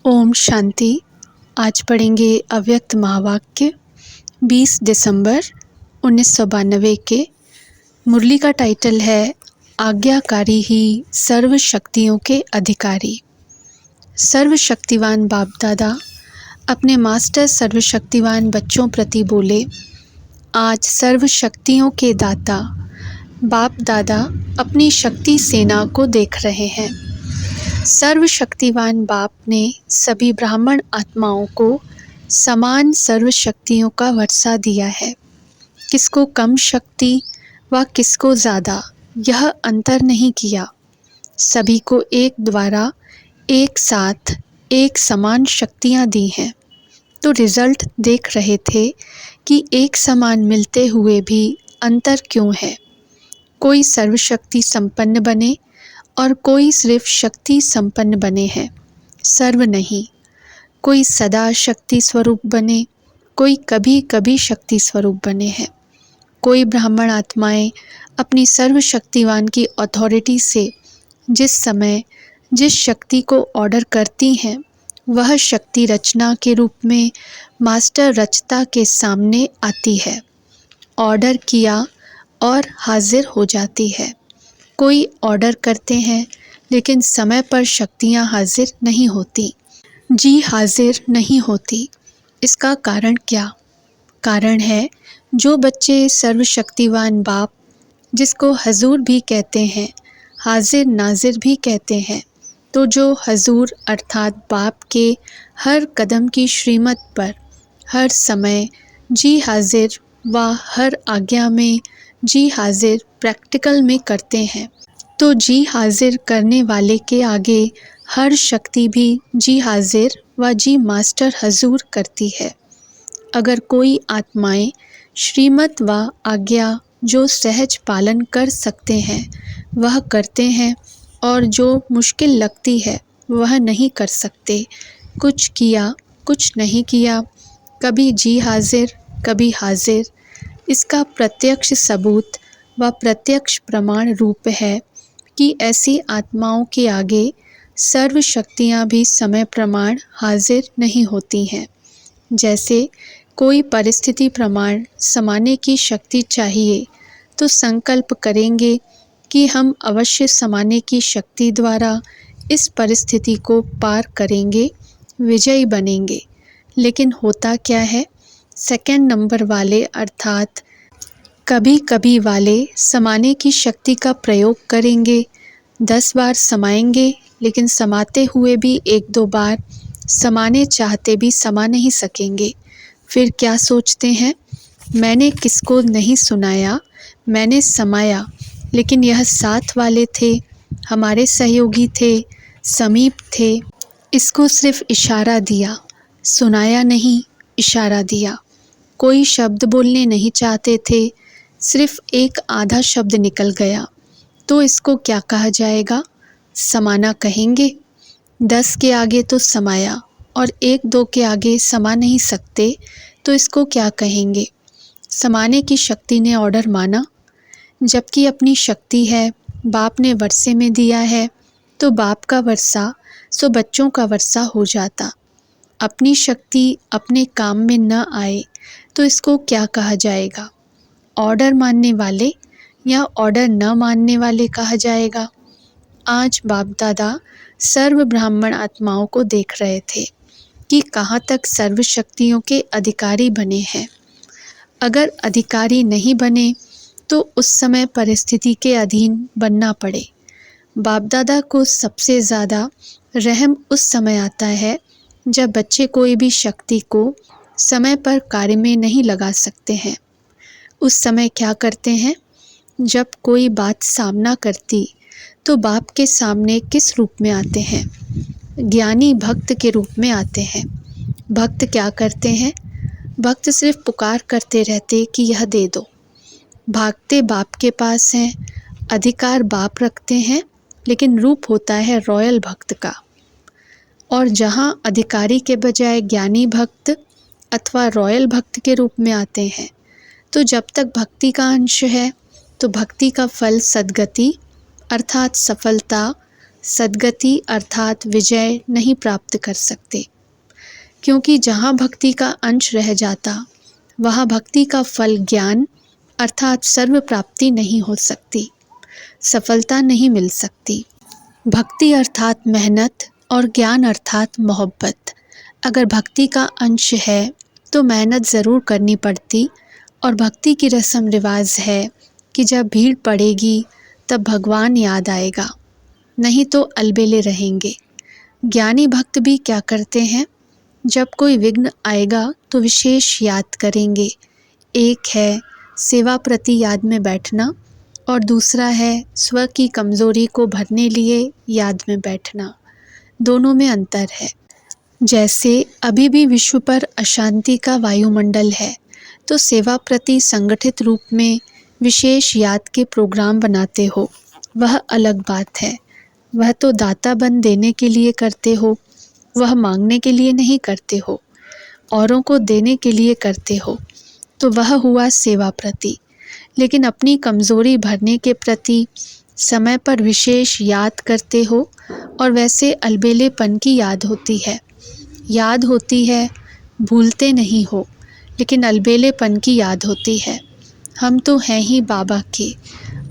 ओम शांति। आज पढ़ेंगे अव्यक्त महावाक्य 20 दिसंबर 1992 के। मुरली का टाइटल है आज्ञाकारी ही सर्व शक्तियों के अधिकारी। सर्वशक्तिवान बाप दादा अपने मास्टर सर्वशक्तिवान बच्चों प्रति बोले, आज सर्व शक्तियों के दाता बाप दादा अपनी शक्ति सेना को देख रहे हैं। सर्वशक्तिवान बाप ने सभी ब्राह्मण आत्माओं को समान सर्व शक्तियों का वर्षा दिया है। किसको कम शक्ति व किसको ज़्यादा, यह अंतर नहीं किया। सभी को एक द्वारा एक साथ एक समान शक्तियाँ दी हैं। तो रिज़ल्ट देख रहे थे कि एक समान मिलते हुए भी अंतर क्यों है। कोई सर्वशक्ति संपन्न बने और कोई सिर्फ शक्ति संपन्न बने हैं, सर्व नहीं। कोई सदा शक्ति स्वरूप बने, कोई कभी कभी शक्ति स्वरूप बने हैं। कोई ब्राह्मण आत्माएं अपनी सर्वशक्तिवान की अथॉरिटी से जिस समय जिस शक्ति को ऑर्डर करती हैं, वह शक्ति रचना के रूप में मास्टर रचता के सामने आती है। ऑर्डर किया और हाजिर हो जाती है। कोई ऑर्डर करते हैं लेकिन समय पर शक्तियाँ हाजिर नहीं होती, जी हाजिर नहीं होती। इसका कारण क्या? कारण है जो बच्चे सर्वशक्तिवान बाप, जिसको हजूर भी कहते हैं, हाजिर नाजिर भी कहते हैं, तो जो हजूर अर्थात बाप के हर कदम की श्रीमत पर हर समय जी हाजिर व हर आज्ञा में जी हाजिर प्रैक्टिकल में करते हैं, तो जी हाजिर करने वाले के आगे हर शक्ति भी जी हाजिर व जी मास्टर हजूर करती है। अगर कोई आत्माएं श्रीमत व आज्ञा जो सहज पालन कर सकते हैं वह करते हैं, और जो मुश्किल लगती है वह नहीं कर सकते, कुछ किया कुछ नहीं किया, कभी जी हाजिर कभी हाजिर, इसका प्रत्यक्ष सबूत व प्रत्यक्ष प्रमाण रूप है कि ऐसी आत्माओं के आगे सर्व शक्तियाँ भी समय प्रमाण हाजिर नहीं होती हैं। जैसे कोई परिस्थिति प्रमाण समाने की शक्ति चाहिए तो संकल्प करेंगे कि हम अवश्य समाने की शक्ति द्वारा इस परिस्थिति को पार करेंगे, विजयी बनेंगे। लेकिन होता क्या है, सेकंड नंबर वाले अर्थात कभी कभी वाले समाने की शक्ति का प्रयोग करेंगे। 10 बार समाएंगे लेकिन समाते हुए भी 1-2 बार समाने चाहते भी समा नहीं सकेंगे। फिर क्या सोचते हैं, मैंने किसको नहीं सुनाया, मैंने समाया, लेकिन यह साथ वाले थे, हमारे सहयोगी थे, समीप थे, इसको सिर्फ इशारा दिया, सुनाया नहीं, इशारा दिया। कोई शब्द बोलने नहीं चाहते थे, सिर्फ एक आधा शब्द निकल गया, तो इसको क्या कहा जाएगा? समाना कहेंगे। 10 के आगे तो समाया और 1-2 के आगे समा नहीं सकते, तो इसको क्या कहेंगे? समाने की शक्ति ने ऑर्डर माना, जबकि अपनी शक्ति है, बाप ने वर्षे में दिया है, तो बाप का वर्षा सो बच्चों का वर्षा हो जाता। अपनी शक्ति अपने काम में न आए तो इसको क्या कहा जाएगा? ऑर्डर मानने वाले या ऑर्डर न मानने वाले कहा जाएगा। आज बाप दादा सर्व ब्राह्मण आत्माओं को देख रहे थे कि कहाँ तक सर्व शक्तियों के अधिकारी बने हैं। अगर अधिकारी नहीं बने तो उस समय परिस्थिति के अधीन बनना पड़े। बाप दादा को सबसे ज़्यादा रहम उस समय आता है जब बच्चे कोई भी शक्ति को समय पर कार्य में नहीं लगा सकते हैं। उस समय क्या करते हैं, जब कोई बात सामना करती तो बाप के सामने किस रूप में आते हैं? ज्ञानी भक्त के रूप में आते हैं। भक्त क्या करते हैं? भक्त सिर्फ पुकार करते रहते कि यह दे दो। भागते बाप के पास हैं, अधिकार बाप रखते हैं, लेकिन रूप होता है रॉयल भक्त का। और जहाँ अधिकारी के बजाय ज्ञानी भक्त अथवा रॉयल भक्त के रूप में आते हैं, तो जब तक भक्ति का अंश है तो भक्ति का फल सद्गति अर्थात सफलता सद्गति अर्थात विजय नहीं प्राप्त कर सकते, क्योंकि जहाँ भक्ति का अंश रह जाता वहाँ भक्ति का फल ज्ञान अर्थात सर्व प्राप्ति नहीं हो सकती, सफलता नहीं मिल सकती। भक्ति अर्थात मेहनत और ज्ञान अर्थात मोहब्बत। अगर भक्ति का अंश है तो मेहनत ज़रूर करनी पड़ती, और भक्ति की रस्म रिवाज है कि जब भीड़ पड़ेगी तब भगवान याद आएगा, नहीं तो अलबेले रहेंगे। ज्ञानी भक्त भी क्या करते हैं, जब कोई विघ्न आएगा तो विशेष याद करेंगे। एक है सेवा प्रति याद में बैठना और दूसरा है स्व की कमज़ोरी को भरने लिए याद में बैठना। दोनों में अंतर है। जैसे अभी भी विश्व पर अशांति का वायुमंडल है, तो सेवा प्रति संगठित रूप में विशेष याद के प्रोग्राम बनाते हो, वह अलग बात है। वह तो दाता बन देने के लिए करते हो, वह मांगने के लिए नहीं करते हो, औरों को देने के लिए करते हो, तो वह हुआ सेवा प्रति। लेकिन अपनी कमज़ोरी भरने के प्रति समय पर विशेष याद करते हो, और वैसे अलबेलेपन की याद होती है। याद होती है, भूलते नहीं हो, लेकिन अलबेलेपन की याद होती है। हम तो हैं ही बाबा के,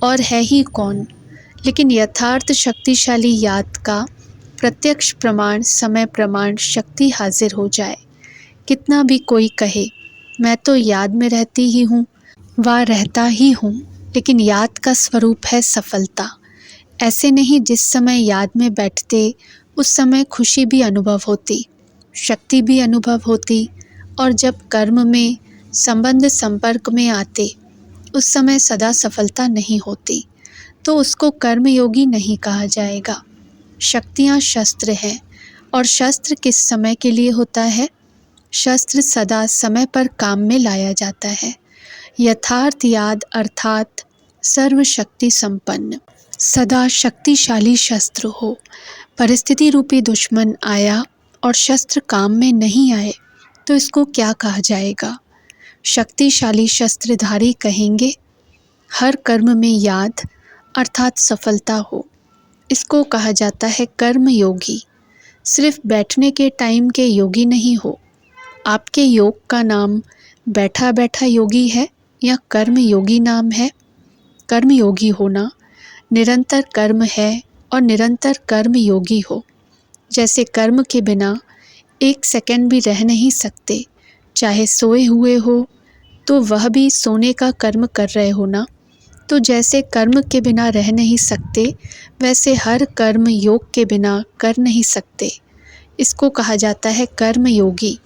और है ही कौन। लेकिन यथार्थ शक्तिशाली याद का प्रत्यक्ष प्रमाण समय प्रमाण शक्ति हाजिर हो जाए। कितना भी कोई कहे मैं तो याद में रहती ही हूँ व रहता ही हूँ, लेकिन याद का स्वरूप है सफलता। ऐसे नहीं जिस समय याद में बैठते उस समय खुशी भी अनुभव होती, शक्ति भी अनुभव होती, और जब कर्म में संबंध संपर्क में आते उस समय सदा सफलता नहीं होती, तो उसको कर्मयोगी नहीं कहा जाएगा। शक्तियाँ शस्त्र हैं, और शस्त्र किस समय के लिए होता है? शस्त्र सदा समय पर काम में लाया जाता है। यथार्थ याद अर्थात सर्वशक्ति संपन्न सदा शक्तिशाली शस्त्र हो। परिस्थिति रूपी दुश्मन आया और शस्त्र काम में नहीं आए तो इसको क्या कहा जाएगा? शक्तिशाली शस्त्रधारी कहेंगे। हर कर्म में याद अर्थात सफलता हो, इसको कहा जाता है कर्म योगी। सिर्फ बैठने के टाइम के योगी नहीं हो। आपके योग का नाम बैठा बैठा योगी है या कर्म योगी नाम है? कर्म योगी होना निरंतर कर्म है और निरंतर कर्म योगी हो। जैसे कर्म के बिना एक सेकंड भी रह नहीं सकते, चाहे सोए हुए हो तो वह भी सोने का कर्म कर रहे हो ना। तो जैसे कर्म के बिना रह नहीं सकते, वैसे हर कर्म योग के बिना कर नहीं सकते। इसको कहा जाता है कर्म योगी।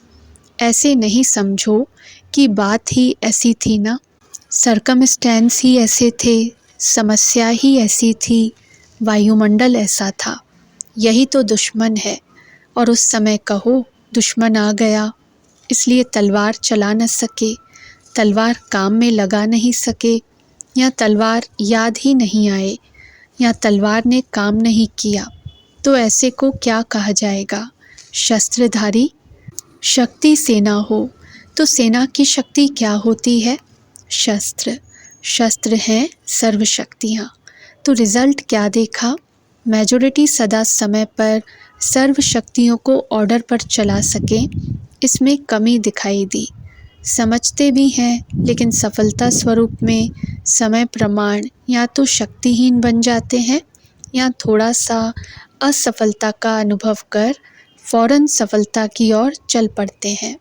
ऐसे नहीं समझो कि बात ही ऐसी थी ना, सरकमस्टेंस ही ऐसे थे, समस्या ही ऐसी थी, वायुमंडल ऐसा था। यही तो दुश्मन है, और उस समय कहो दुश्मन आ गया इसलिए तलवार चला न सके, तलवार काम में लगा नहीं सके, या तलवार याद ही नहीं आए, या तलवार ने काम नहीं किया, तो ऐसे को क्या कहा जाएगा? शस्त्रधारी। शक्ति सेना हो तो सेना की शक्ति क्या होती है? शस्त्र। शस्त्र हैं सर्व शक्तियाँ। तो रिज़ल्ट क्या देखा? मेजॉरिटी सदा समय पर सर्व शक्तियों को ऑर्डर पर चला सके, इसमें कमी दिखाई दी। समझते भी हैं, लेकिन सफलता स्वरूप में समय प्रमाण या तो शक्तिहीन बन जाते हैं, या थोड़ा सा असफलता का अनुभव कर फौरन सफलता की ओर चल पड़ते हैं।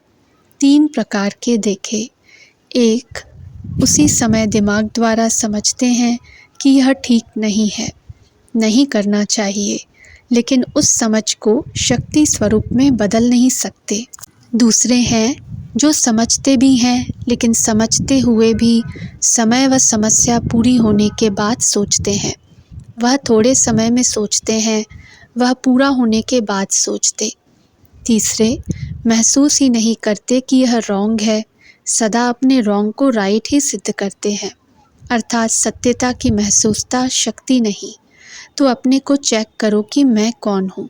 3 प्रकार के देखे। एक, उसी समय दिमाग द्वारा समझते हैं कि यह ठीक नहीं है, नहीं करना चाहिए, लेकिन उस समझ को शक्ति स्वरूप में बदल नहीं सकते। दूसरे हैं जो समझते भी हैं, लेकिन समझते हुए भी समय व समस्या पूरी होने के बाद सोचते हैं। वह थोड़े समय में सोचते हैं, वह पूरा होने के बाद सोचते। तीसरे, महसूस ही नहीं करते कि यह रॉन्ग है, सदा अपने रॉन्ग को राइट ही सिद्ध करते हैं, अर्थात सत्यता की महसूसता शक्ति नहीं। तो अपने को चेक करो कि मैं कौन हूँ।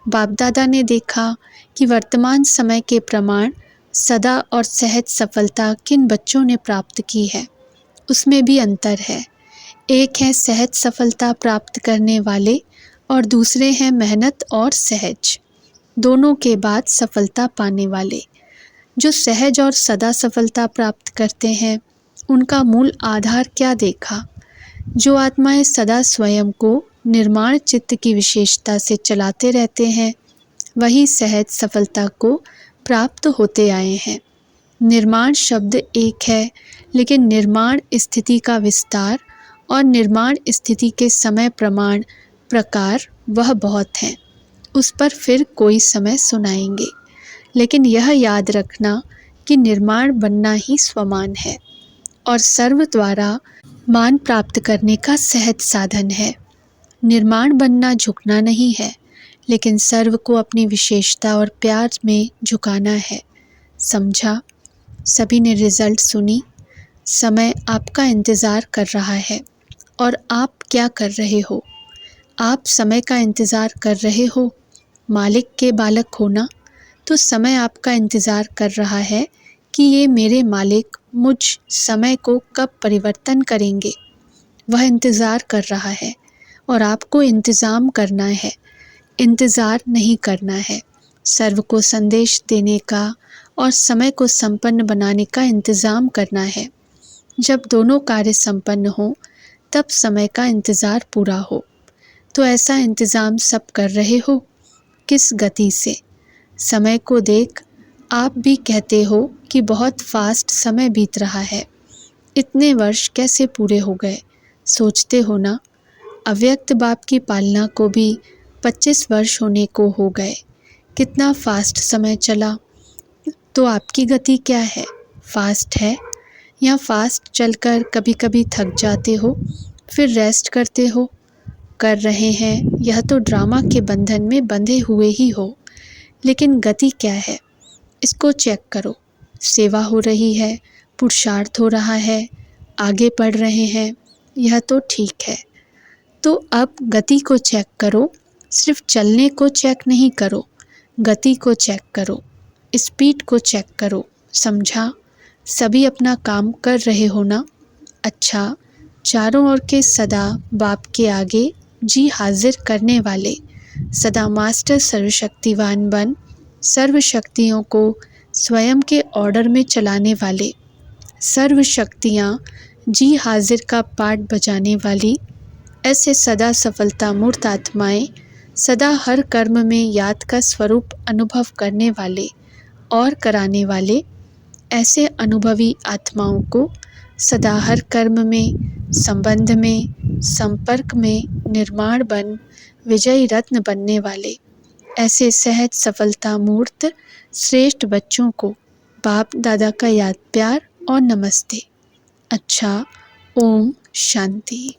बाप दादा ने देखा कि वर्तमान समय के प्रमाण सदा और सहज सफलता किन बच्चों ने प्राप्त की है, उसमें भी अंतर है। एक है सहज सफलता प्राप्त करने वाले और दूसरे हैं मेहनत और सहज, दोनों के बाद सफलता पाने वाले। जो सहज और सदा सफलता प्राप्त करते हैं, उनका मूल आधार क्या देखा? जो आत्माएं सदा स्वयं को निर्माण चित्त की विशेषता से चलाते रहते हैं, वही सहज सफलता को प्राप्त होते आए हैं। निर्माण शब्द एक है, लेकिन निर्माण स्थिति का विस्तार और निर्माण स्थिति के समय प्रमाण प्रकार वह बहुत हैं। उस पर फिर कोई समय सुनाएंगे। लेकिन यह याद रखना कि निर्माण बनना ही स्वमान है और सर्व द्वारा मान प्राप्त करने का सहज साधन है। निर्माण बनना झुकना नहीं है, लेकिन सर्व को अपनी विशेषता और प्यार में झुकाना है। समझा? सभी ने रिजल्ट सुनी। समय आपका इंतज़ार कर रहा है। और आप क्या कर रहे हो? आप समय का इंतज़ार कर रहे हो। मालिक के बालक हो ना, तो समय आपका इंतज़ार कर रहा है कि ये मेरे मालिक मुझ समय को कब परिवर्तन करेंगे। वह इंतज़ार कर रहा है और आपको इंतज़ाम करना है, इंतज़ार नहीं करना है। सर्व को संदेश देने का और समय को संपन्न बनाने का इंतज़ाम करना है। जब दोनों कार्य संपन्न हो, तब समय का इंतज़ार पूरा हो। तो ऐसा इंतज़ाम सब कर रहे हो। किस गति से? समय को देख आप भी कहते हो कि बहुत फास्ट समय बीत रहा है। इतने वर्ष कैसे पूरे हो गए? सोचते हो ना? अव्यक्त बाप की पालना को भी 25 वर्ष होने को हो गए। कितना फास्ट समय चला। तो आपकी गति क्या है? फास्ट है या फास्ट चलकर कभी कभी थक जाते हो, फिर रेस्ट करते हो? कर रहे हैं, यह तो ड्रामा के बंधन में बंधे हुए ही हो। लेकिन गति क्या है? इसको चेक करो। सेवा हो रही है, पुरुषार्थ हो रहा है, आगे बढ़ रहे हैं, यह तो ठीक है। तो अब गति को चेक करो। सिर्फ चलने को चेक नहीं करो, गति को चेक करो, स्पीड को चेक करो। समझा? सभी अपना काम कर रहे हो ना? अच्छा, चारों ओर के सदा बाप के आगे जी हाजिर करने वाले, सदा मास्टर सर्वशक्तिवान बन सर्व शक्तियों को स्वयं के ऑर्डर में चलाने वाले, सर्व शक्तियाँ जी हाजिर का पाठ बजाने वाली, ऐसे सदा सफलता मूर्त आत्माएं, सदा हर कर्म में याद का स्वरूप अनुभव करने वाले और कराने वाले, ऐसे अनुभवी आत्माओं को सदा हर कर्म में, संबंध में, संपर्क में निर्माण बन विजयी रत्न बनने वाले, ऐसे सहज सफलता मूर्त श्रेष्ठ बच्चों को बाप दादा का याद प्यार और नमस्ते। अच्छा, ओम शांति।